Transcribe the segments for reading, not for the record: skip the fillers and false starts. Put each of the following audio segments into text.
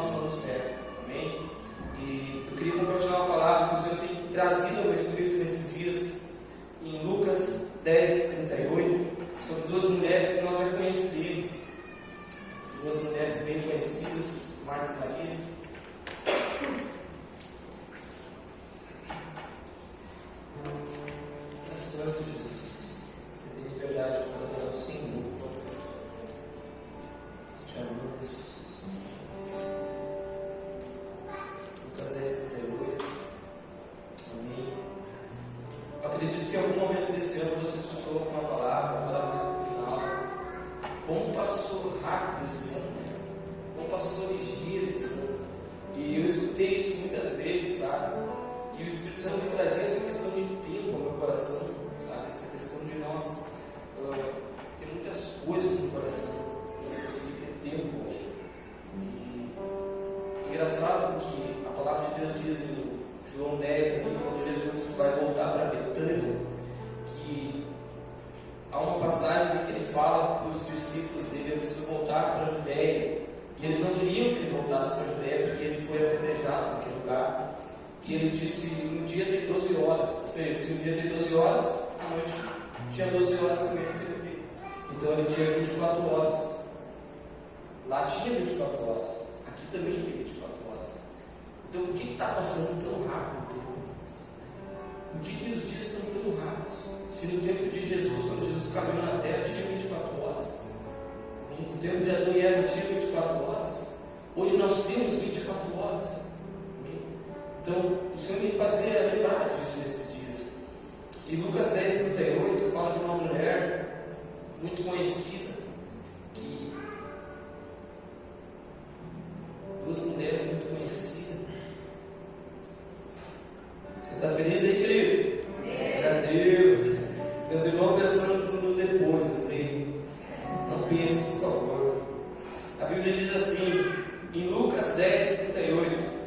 no certo, amém? E eu queria compartilhar uma palavra que o Senhor tem trazido ao meu espírito nesses dias, em Lucas 10:38, sobre duas mulheres que nós já conhecemos, duas mulheres bem conhecidas, Marta e Maria. É santo, Jesus, você tem liberdade para adorar o Senhor. Nós te amamos, Jesus. Lucas 10:38. Amém. Eu acredito que em algum momento desse ano você escutou alguma palavra, agora mais para o final. Como passou rápido esse ano, né? Como passou ligeiro esse ano. E eu escutei isso muitas vezes, sabe? E o Espírito Santo me trazia essa questão de tempo ao meu coração, sabe? Essa questão de nós ter muitas coisas no coração, não conseguir ter tempo com Ele. E engraçado porque a palavra de Deus diz em João 10, ali, quando Jesus vai voltar para Betânia, que há uma passagem que ele fala para os discípulos dele: eu preciso voltar para a Judéia. E eles não queriam que ele voltasse para a Judéia, porque ele foi apedrejado naquele lugar. E ele disse: um dia tem 12 horas. Ou seja, se um dia tem 12 horas, à noite tinha 12 horas também no tempo. Então ele tinha 24 horas. Lá tinha 24 horas. Aqui também tem 24 horas. Então por que está passando tão rápido o tempo? Por que os dias estão tão rápidos? Se no tempo de Jesus, quando Jesus caminhou na terra, tinha 24 horas. No tempo de Adão e Eva tinha 24 horas. Hoje nós temos 24 horas. Então, o Senhor me fazia lembrar disso nesses dias. E Lucas 10:38 fala de uma mulher muito conhecida, duas mulheres muito conhecidas. Você está feliz aí, querido? Glória a Deus. Meus irmãos pensando no depois, eu sei. Não pense, por favor. A Bíblia diz assim, em Lucas 10:38: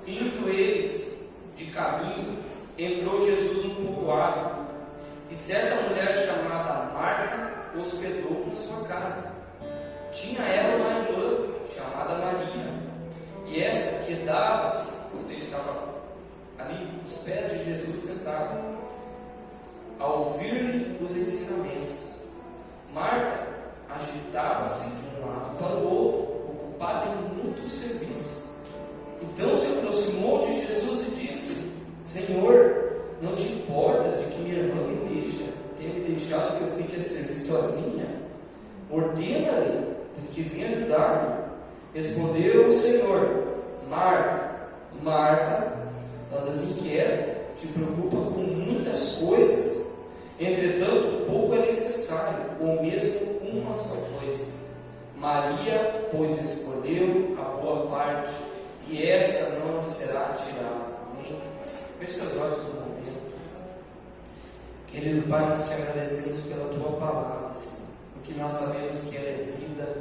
indo eles de caminho, entrou Jesus num povoado, e certa mulher chamada Marta hospedou na sua casa. Tinha ela uma irmã chamada Maria, e esta quedava-se, ou seja, estava ali aos pés de Jesus sentada, a ouvir-lhe os ensinamentos. Marta agitava-se de um lado para o outro, ocupada em muito serviço. Então se aproximou de Jesus e disse: Senhor, não te importas de que minha irmã tenha me deixado que eu fique a servir sozinha? Ordena-lhe, pois que vem ajudar-me. Respondeu o Senhor: Marta, Marta, andas inquieta, te preocupa com muitas coisas. Entretanto, pouco é necessário, ou mesmo uma só coisa. Maria, pois, escolheu a boa parte, e esta não lhe será tirada. Amém? Feche seus olhos por um momento. Querido Pai, nós te agradecemos pela Tua palavra, Senhor, porque nós sabemos que ela é vida,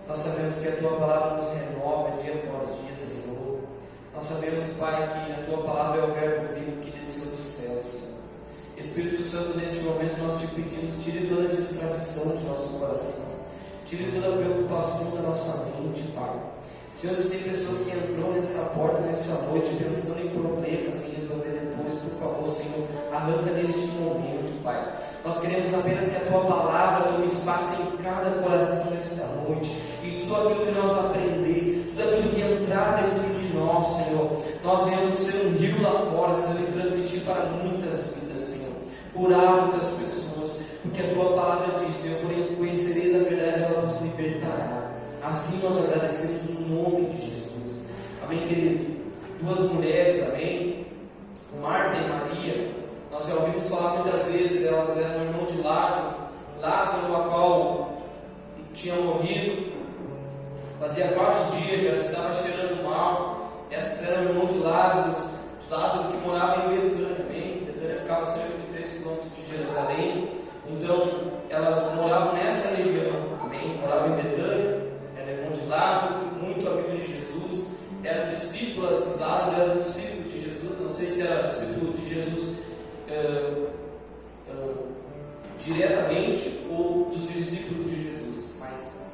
nós sabemos que a Tua palavra nos renova dia após dia, Senhor. Nós sabemos, Pai, que a Tua palavra é o verbo vivo que desceu do céu, Senhor. Espírito Santo, neste momento nós te pedimos, tire toda a distração de nosso coração, tire toda a preocupação da nossa mente, Pai. Senhor, se tem pessoas que entrou nessa porta nessa noite pensando em problemas, em resolver depois, por favor, Senhor, arranca neste momento, Pai. Nós queremos apenas que a Tua palavra tome espaço em cada coração nesta noite, e tudo aquilo que nós aprender, tudo aquilo que entrar dentro de nós, Senhor, nós venhamos ser um rio lá fora, Senhor, e transmitir para muitas vidas, Senhor, curar muitas pessoas, porque a Tua palavra diz: Senhor, porém conhecereis a verdade, ela nos libertará. Assim nós agradecemos no nome de Jesus. Amém, querido? Duas mulheres, amém? Marta e Maria, nós já ouvimos falar muitas vezes, elas eram irmão de Lázaro. Lázaro, a qual tinha morrido, fazia 4 dias, já estava cheirando mal. Essas eram irmãos de Lázaro que morava em Betânia, amém? Betânia ficava a cerca de 3 quilômetros de Jerusalém. Então, elas moravam nessa região, amém? Moravam em Betânia. Irmão de Lázaro, muito amigo de Jesus, eram discípulas. Lázaro era discípulo de Jesus, não sei se era discípulo de Jesus diretamente ou dos discípulos de Jesus, mas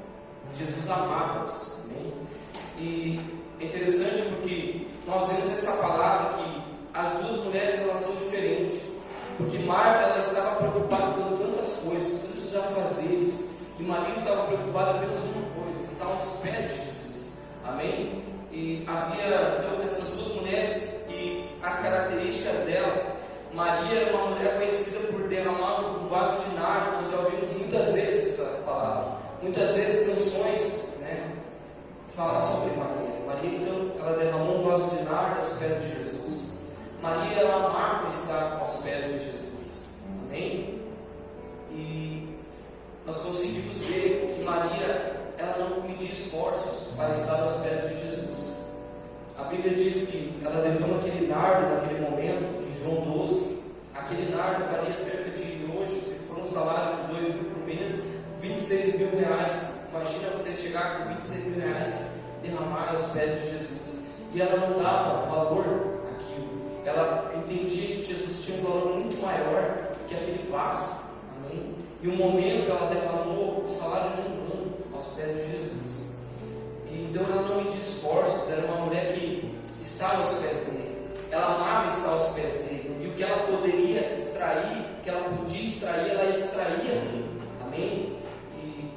Jesus amava-os, amém? E é interessante porque nós vemos essa palavra que as duas mulheres elas são diferentes. Porque Marta ela estava preocupada com tantas coisas, tantos afazeres, e Maria estava preocupada apenas uma coisa: estar aos pés de Jesus. Amém? E havia então essas duas mulheres e as características dela. Maria era uma mulher conhecida por derramar um vaso de nardo. Nós já ouvimos muitas vezes essa palavra, muitas vezes canções, falar sobre Maria. Maria então ela derramou um vaso de nardo aos pés de Jesus. Maria ela amava estar aos pés de Jesus. Amém? E nós conseguimos ver que Maria ela não media esforços para estar aos pés de Jesus. A Bíblia diz que ela derrama aquele nardo naquele momento, em João 12. Aquele nardo valia cerca de, hoje, se for um salário de 2 mil por mês, 26 mil reais. Imagina você chegar com 26 mil reais e derramar aos pés de Jesus. E ela não dava valor àquilo. Ela entendia que Jesus tinha um valor muito maior que aquele vaso. Amém? E um momento ela derramou o salário de um ano aos pés de Jesus. E então ela não media esforços. Era uma mulher que estava aos pés dele. Ela amava estar aos pés dele. E o que ela poderia extrair, o que ela podia extrair, ela extraía dele. Amém? E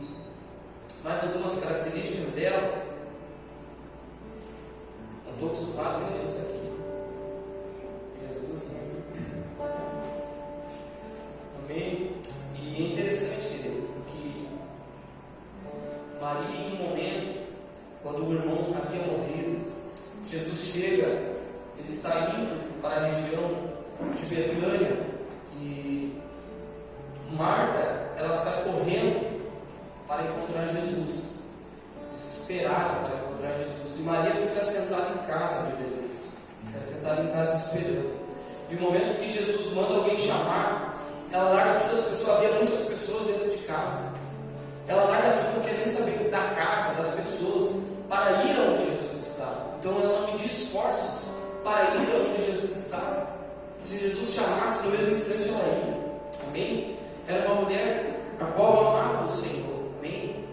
mais algumas características dela. Não estou acostumado a mexer nisso aqui. Jesus, né? Amém? E é interessante, querido, porque Maria, em um momento, quando o irmão havia morrido, Jesus chega, ele está indo para a região de Betânia, e Marta, ela sai correndo para encontrar Jesus, desesperada para encontrar Jesus, e Maria fica sentada em casa, a Bíblia diz, fica sentada em casa esperando. E o momento que Jesus manda alguém chamar, ela larga todas as pessoas, havia muitas pessoas dentro de casa, ela larga tudo, não quer nem saber da casa, das pessoas, para ir aonde Jesus estava. Então ela não media esforços para ir aonde Jesus estava. Se Jesus chamasse, no mesmo instante ela ia. Amém? Era uma mulher a qual amava o Senhor. Amém?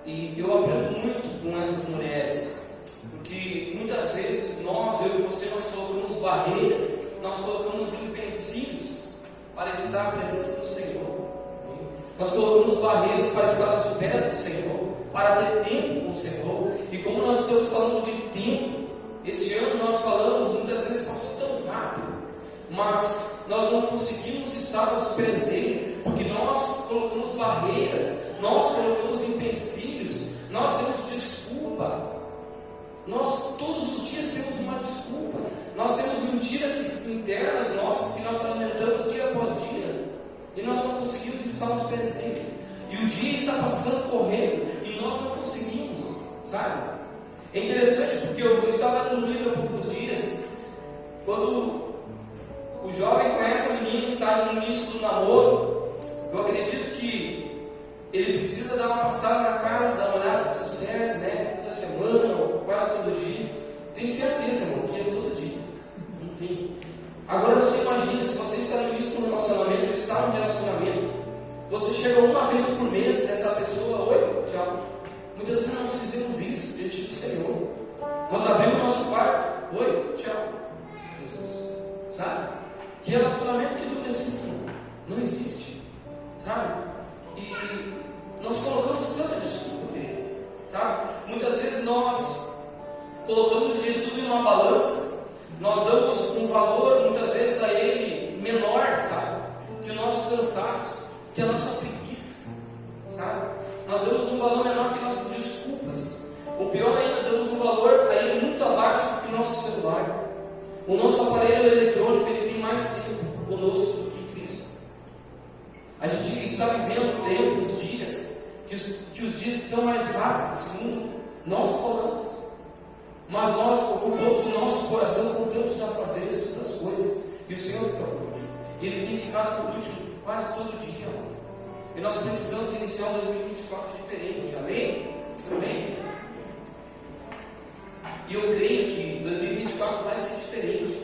E eu aprendo muito com essas mulheres, porque muitas vezes nós, eu e você, nós colocamos barreiras, nós colocamos empecilhos para estar à presença do Senhor. Amém? Nós colocamos barreiras para estar aos pés do Senhor, para ter tempo com o Senhor. E como nós estamos falando de tempo, este ano nós falamos, muitas vezes passou tão rápido, mas nós não conseguimos estar aos pés dele, porque nós colocamos barreiras, nós colocamos empecilhos, nós temos desculpa. Nós todos os dias temos uma desculpa. Nós temos mentiras internas nossas que nós alimentamos dia após dia, e nós não conseguimos estar aos pés dele. E o dia está passando correndo e nós não conseguimos, sabe? É interessante porque eu estava lendo um livro há poucos dias, quando o jovem conhece a menina, está no início do namoro. Eu acredito que ele precisa dar uma passada na casa, dar uma olhada, tudo certo, né? Toda semana, ou quase todo dia. Eu tenho certeza, irmão, que é todo dia. Não tem. Agora você imagina, se você está no início do relacionamento, ou está no relacionamento, você chega uma vez por mês nessa pessoa, oi, tchau. Muitas vezes nós fizemos isso diante do Senhor. Nós abrimos nosso quarto, oi, tchau, Jesus. Sabe? Que relacionamento que dura assim? Não existe. Sabe? E nós colocamos tanta desculpa dele. Sabe? Muitas vezes nós colocamos Jesus em uma balança. Nós damos um valor, muitas vezes, a ele menor, sabe? Que o nosso cansaço, que a nossa preguiça, sabe? Nós damos um valor menor que nossas desculpas. Ou pior ainda, damos um valor a ele muito abaixo do que o nosso celular. O nosso aparelho eletrônico, ele tem mais tempo conosco do que Cristo. A gente está vivendo tempos, dias, que os dias estão mais rápidos, segundo nós falamos. Mas nós ocupamos o nosso coração com tantos afazeres, tantas coisas, e o Senhor fica por último. E Ele tem ficado por último quase todo dia. E nós precisamos iniciar um 2024 diferente. Amém? Amém? E eu creio que 2024 vai ser diferente.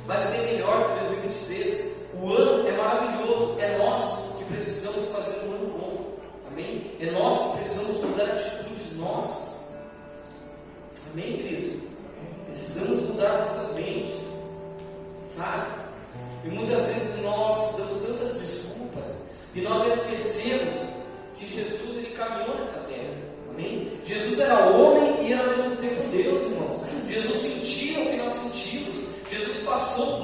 Vai ser melhor que 2023. O ano é maravilhoso. É nós que precisamos fazer um ano bom. Amém? É nós que precisamos mudar atitudes. Nós Amém, querido? Precisamos mudar nossas mentes, sabe? E muitas vezes nós damos tantas desculpas e nós esquecemos que Jesus, ele caminhou nessa terra. Amém? Jesus era homem e era ao mesmo tempo Deus, irmãos. Jesus sentia o que nós sentimos. Jesus passou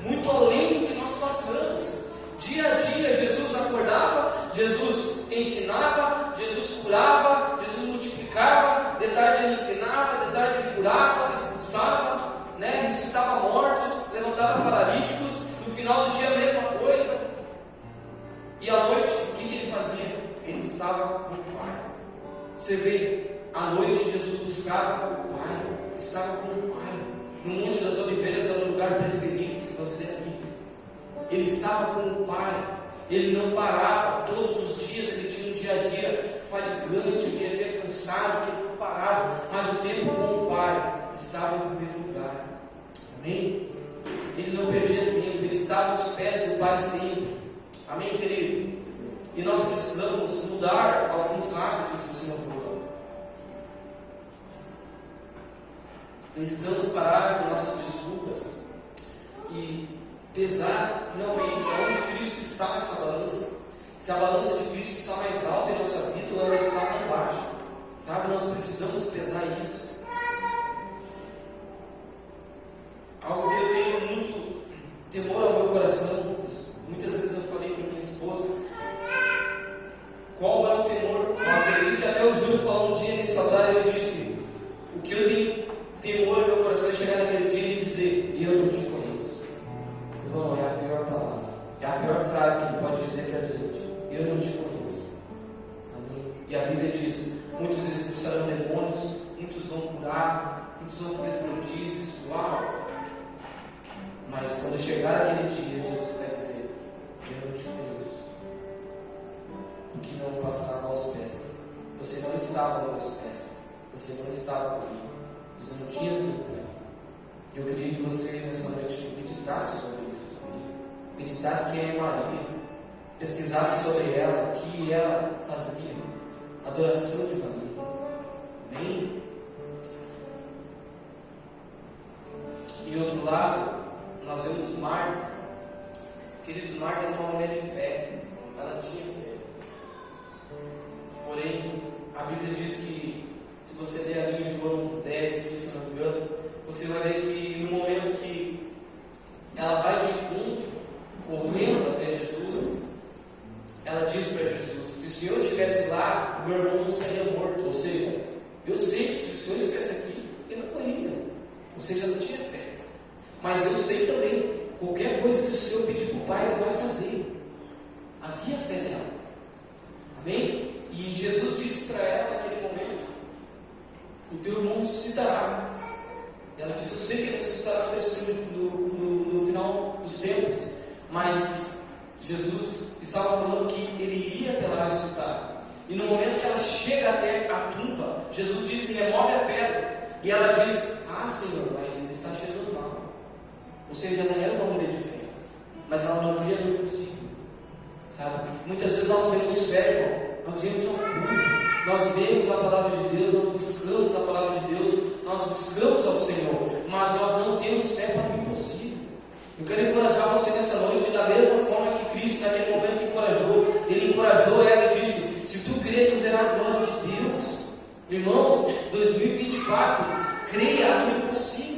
muito além do que nós passamos. Dia a dia Jesus acordava, Jesus ensinava, Jesus curava, Jesus multiplicava. De tarde ele ensinava, de tarde ele curava, expulsava, ressuscitava mortos, levantava paralíticos. No final do dia a mesma coisa. E à noite, o que ele fazia? Ele estava com o Pai. Você vê, à noite Jesus buscava o Pai, estava com o Pai. No Monte das Oliveiras era o lugar preferido, se você der a Bíblia. Ele estava com o Pai, ele não parava. Todos os dias ele tinha um dia a dia fadigante, um dia a dia cansado, que ele não parava, mas o tempo com o Pai estava em primeiro lugar. Amém? Ele não perdia tempo, ele estava aos pés do Pai sempre. Amém, querido? E nós precisamos mudar alguns hábitos do Senhor. Precisamos parar com nossas desculpas e pesar realmente aonde Cristo está nessa balança. Se a balança de Cristo está mais alta em nossa vida ou ela está mais baixa, sabe? Nós precisamos pesar isso. Algo que eu tenho muito temor ao meu coração. Muitas vezes eu falei com minha esposa, qual é o temor? Eu acredito que até o Júlio falou um dia nesse altar, ele disse, o que eu tenho temor no meu coração é chegar naquele dia e dizer, eu não te conheço. Irmão, é a pior palavra, é a pior frase que ele pode dizer para a gente, eu não te conheço. Amém? E a Bíblia diz, muitos expulsarão demônios, muitos vão curar, muitos vão fazer prodígios, uau! Mas quando chegar aquele dia, Jesus vai dizer, eu não te conheço, porque não passava aos pés. Você não estava aos meus pés, você não estava comigo, você não tinha tudo para mim. Eu queria que você nessa noite meditasse sobre isso, meditasse quem é Maria, pesquisasse sobre ela, o que ela fazia, adoração de Maria. Amém? E outro lado, nós vemos Marta. Queridos, Marta era uma mulher de fé, ela tinha fé. Porém, a Bíblia diz que, se você ler ali em João 10, aqui, se não me engano, você vai ver que no momento que ela vai de encontro, correndo até Jesus, ela diz para Jesus, se o Senhor estivesse lá, meu irmão não estaria morto. Ou seja, eu sei que se o Senhor estivesse aqui, ele não morria. Ou seja, ela tinha fé. Mas eu sei também, qualquer coisa que o Senhor pedir para o Pai, Ele vai fazer. Havia fé nela. Amém? E Jesus disse para ela naquele momento, o teu irmão ressuscitará. E ela disse, eu sei que ele ressuscitará no final dos tempos. Mas Jesus estava falando que ele iria até lá ressuscitar. E no momento que ela chega até a tumba, Jesus disse, remove a pedra. E ela diz, Senhor, mas ele está cheirando mal. Ou seja, ela era uma mulher de fé, mas ela não cria no impossível, sabe? Muitas vezes nós temos fé, irmão. Nós vemos ao culto, nós vemos a palavra de Deus, nós buscamos a palavra de Deus, nós buscamos ao Senhor, mas nós não temos fé para o impossível. Eu quero encorajar você nessa noite, da mesma forma que Cristo naquele momento encorajou. Ele encorajou ela e disse, se tu crer, tu verás a glória de Deus. Irmãos, 2024, creia no impossível.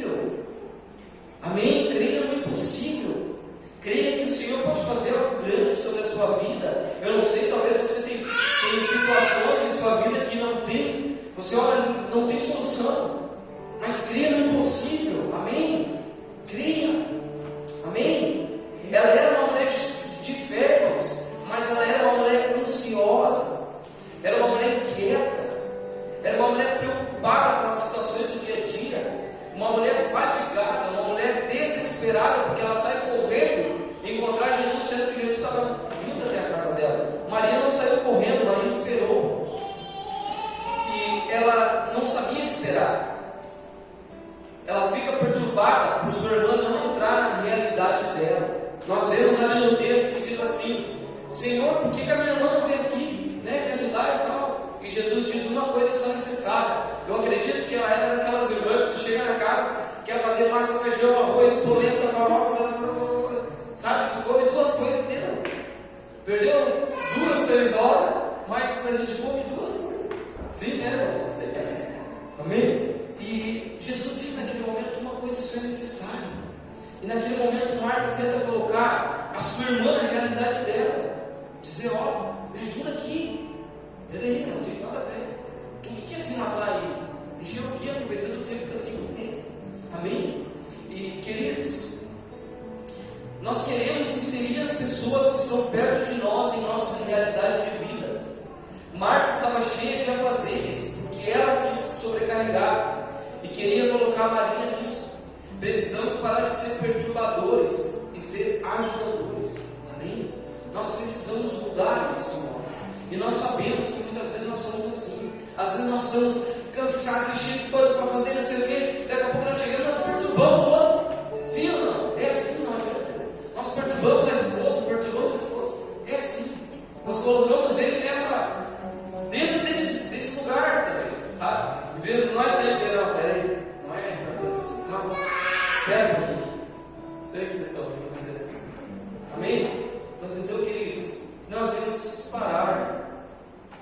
Amém? Creia no impossível. Creia que o Senhor pode fazer algo grande sobre a sua vida. Eu não sei, talvez você tem situações em sua vida que não tem, você olha, não tem solução. Mas creia no impossível. Amém? Creia. Amém? Ela era uma mulher de fé, irmãos, mas ela era uma mulher ansiosa. Era uma mulher inquieta. Era uma mulher preocupada com as situações do dia a dia. Uma mulher fatigada, uma mulher desesperada, porque ela sai correndo encontrar Jesus, sendo que Jesus estava vindo até a casa dela. Maria não saiu correndo, Maria esperou. E ela não sabia esperar. Ela fica perturbada por sua irmã não entrar na realidade dela. Nós vemos ali no texto que diz assim, Senhor, por que a minha irmã não vem aqui, me ajudar e tal? e Jesus diz uma coisa só necessária. Eu acredito que ela era daquelas irmãs que tu chega na casa, quer fazer massa, feijão, arroz, polenta, farofa, sabe? Tu come 2 coisas inteiro. Perdeu 2, 3 horas, mas a gente come 2 coisas. Sim, né, irmão? Você quer assim. Amém? E Jesus diz naquele momento uma coisa só é necessária. E naquele momento Marta tenta colocar a sua irmã na realidade dela. Dizer, ó, me ajuda aqui. Peraí, não tem nada a ver. Tu que quer se matar aí? Deixa eu aqui aproveitando o tempo que eu tenho com ele. Amém? E queridos, nós queremos inserir as pessoas que estão perto de nós em nossa realidade de vida. Marta estava cheia de afazeres, porque ela quis se sobrecarregar e queria colocar Maria nisso. Precisamos parar de ser perturbadores e ser ajudadores. Amém? Nós precisamos mudar isso, irmãos. E nós sabemos que muitas vezes nós somos assim. Às vezes nós estamos cansados, cheios de coisa para fazer, não sei o quê. Daqui a pouco nós chegamos e nós perturbamos o outro. Sim ou não? É assim, não adianta. Nós perturbamos a esposa, perturbamos o esposo. É assim. Nós colocamos ele dentro desse lugar também, sabe? Em vez de nós sairmos e dizer, não, peraí, não é tanto assim, calma, espera um pouquinho. Sei que vocês estão ouvindo, mas é assim. Amém? Mas então, queridos, nós vamos parar,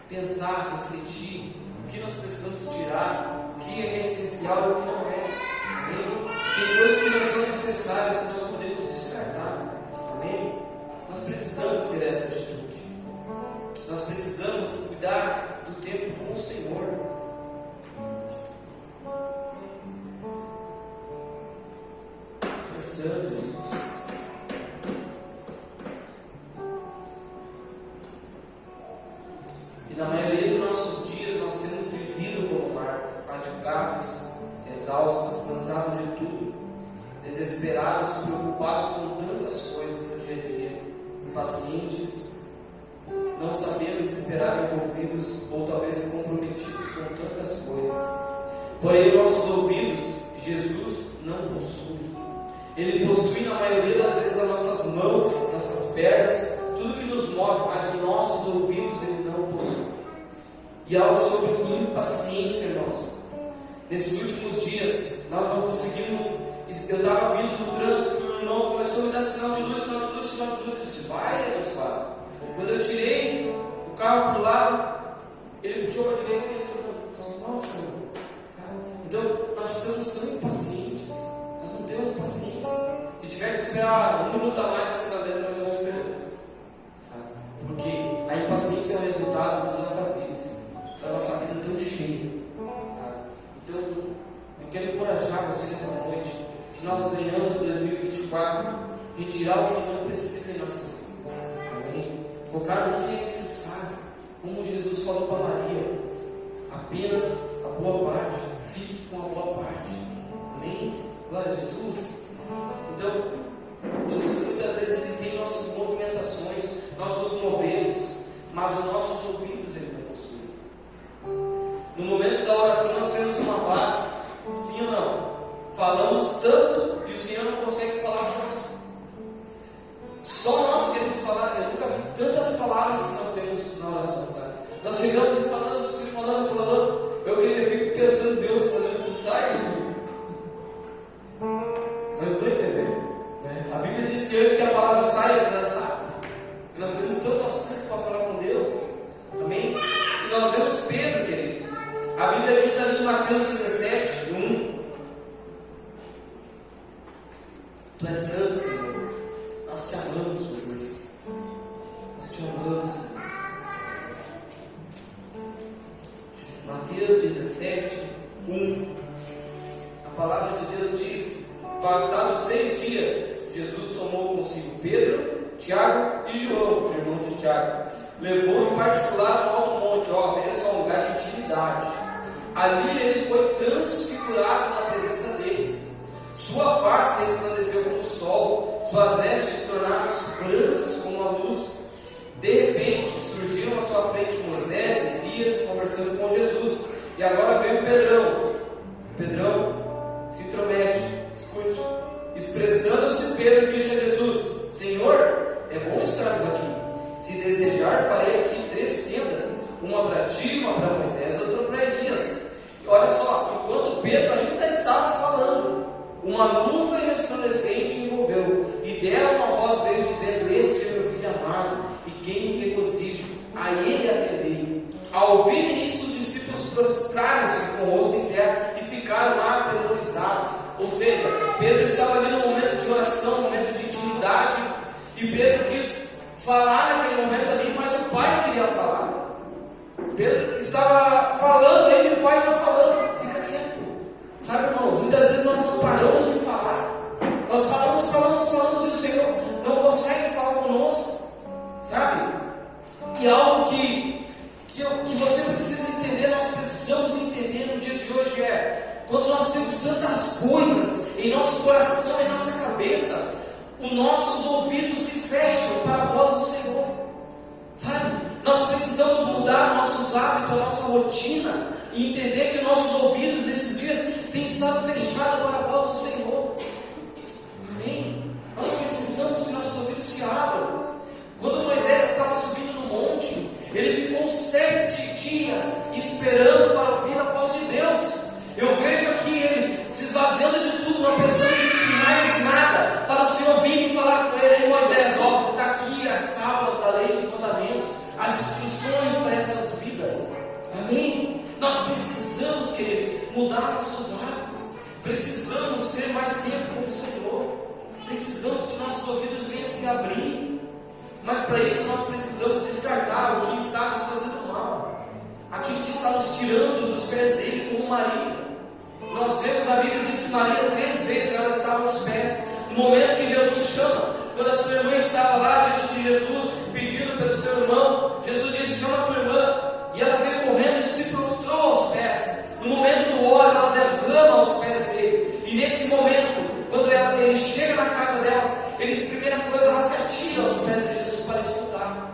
pensar, refletir o que nós precisamos tirar, o que é essencial e o que não é. Amém? Tem coisas que não são necessárias que nós podemos descartar. Amém? Nós precisamos ter essa atitude. Nós precisamos cuidar do tempo com o Senhor. Tu és santo, Jesus. E na maioria dos nossos dias nós temos vivido como Marta, fadigados, exaustos, cansados de tudo, desesperados, preocupados com tantas coisas no dia a dia, impacientes, não sabemos esperar, envolvidos ou talvez comprometidos com tantas coisas. Porém, nossos ouvidos, Jesus não possui. Ele possui na maioria das vezes as nossas mãos, nossas pernas, tudo que nos move, mas os nossos ouvidos Ele não possui. E algo sobre impaciência, irmãos. Nesses últimos dias, nós não conseguimos. Eu estava vindo no trânsito, meu irmão começou a me dar sinal de luz, sinal de luz, sinal de luz. Eu disse, vai, abençoado. Quando eu tirei o carro para o lado, ele puxou para a direita e entrou na luz. Nossa, irmão. Então, nós estamos tão impacientes. Nós não temos paciência. Se tiver que esperar 1 minuto a mais na cidadela, nós não esperamos. Porque a impaciência é o resultado dos afazeres da nossa vida tão cheia, sabe? Então, eu quero encorajar você nessa noite, que nós venhamos 2024 retirar o que não precisa em nossas vidas. Amém? Focar no que é necessário, como Jesus falou para Maria, apenas a boa parte, fique com a boa parte. Amém? Glória a Jesus. Então, Jesus muitas vezes Ele tem nossas movimentações, nós nos movemos, mas os nossos ouvidos Ele não possui. No momento da oração nós temos uma base, sim ou não? Falamos tanto e o Senhor não consegue falar conosco. Só nós queremos falar. Eu nunca vi tantas palavras que nós temos na oração, sabe? Nós chegamos e falamos. Eu fico pensando, Deus, podemos escutar aí. Mas eu estou entendendo, né? A Bíblia diz que antes que a palavra saia, ela sai. E nós temos tanto assunto para falar com Deus. Amém? E nós vemos Pedro, querido. A Bíblia diz ali em Mateus 17, 1. Tu és santo, Senhor. Nós te amamos, Jesus. Nós te amamos, Senhor. Mateus 17, 1. A palavra de Deus diz: passados 6 dias, Jesus tomou consigo Pedro, Tiago e João, irmão de Tiago. Levou em particular no alto monte, veja só, um lugar de intimidade. Ali ele foi transfigurado na presença deles. Sua face resplandeceu como o sol, suas vestes tornaram-se brancas como a luz. De repente surgiram à sua frente Moisés e Elias conversando com Jesus. E agora veio Pedrão se intromete, escute. Expressando-se, Pedro disse a Jesus: Senhor, é bom estarmos aqui. Se desejar, farei aqui 3 tendas, uma para ti, uma para Moisés, outra para Elias. E olha só, enquanto Pedro ainda estava falando, uma nuvem resplandecente envolveu, e dela uma voz veio dizendo: este é meu filho amado, e quem me regozijo, a ele atendei. Ao ouvirem isso, os discípulos prostraram-se com o rosto em terra e ficaram atemorizados. Ou seja, Pedro estava ali no momento de oração, no momento de intimidade, e Pedro quis falar naquele momento ali, mas o pai queria falar. Pedro estava falando, ele e o pai já falando: fica quieto. Sabe, irmãos, muitas vezes nós não paramos de falar. Nós falamos e o Senhor não consegue falar conosco, sabe? E algo que você precisa entender, nós precisamos entender no dia de hoje quando nós temos tantas coisas em nosso coração, em nossa cabeça, os nossos ouvidos se fecham para a voz do Senhor, sabe? Nós precisamos mudar nossos hábitos, a nossa rotina, e entender que nossos ouvidos nesses dias têm estado fechados para a voz do Senhor. Amém? Nós precisamos que nossos ouvidos se abram. Quando Moisés estava subindo no monte, ele ficou 7 dias esperando para ouvir a voz de Deus. Eu vejo aqui ele se esvaziando de tudo, não pensando em mais nada, para o Senhor vir e falar com ele: Moisés, ó, está aqui as tábuas da lei, os mandamentos, as instruções para essas vidas. Amém? Nós precisamos, queridos, mudar nossos hábitos. Precisamos ter mais tempo com o Senhor. Precisamos que nossos ouvidos venham se abrir. Mas para isso nós precisamos descartar o que está nos fazendo mal, aquilo que está nos tirando dos pés dele, como Maria. Nós vemos, a Bíblia diz que Maria 3 vezes ela estava aos pés. No momento que Jesus chama, quando a sua irmã estava lá diante de Jesus, pedindo pelo seu irmão, Jesus disse: chama a tua irmã. E ela veio correndo e se prostrou aos pés. No momento do óleo, ela derrama aos pés dele. E nesse momento, quando ele chega na casa dela, primeira coisa, ela se atira aos pés de Jesus para escutar.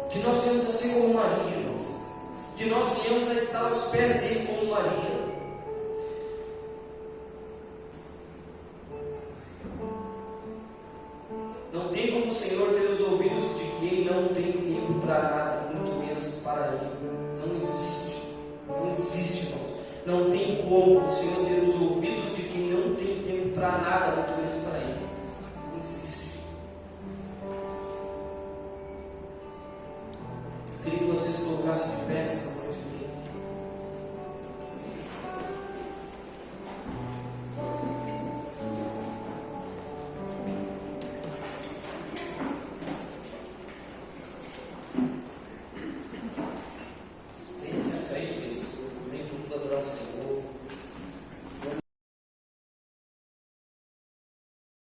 Que nós venhamos assim como Maria, irmãos. Que nós venhamos a estar aos pés dele como Maria. Não tem como o Senhor ter os ouvidos de quem não tem tempo para nada, muito menos para Ele. Não existe. Não existe, irmãos. Não tem como o Senhor ter os ouvidos de quem não tem tempo para nada, muito menos para Ele. Não existe. Eu queria que vocês se colocassem de pé nessa noite comigo. Vem aqui à frente, queridos. Vem, vamos adorar o Senhor.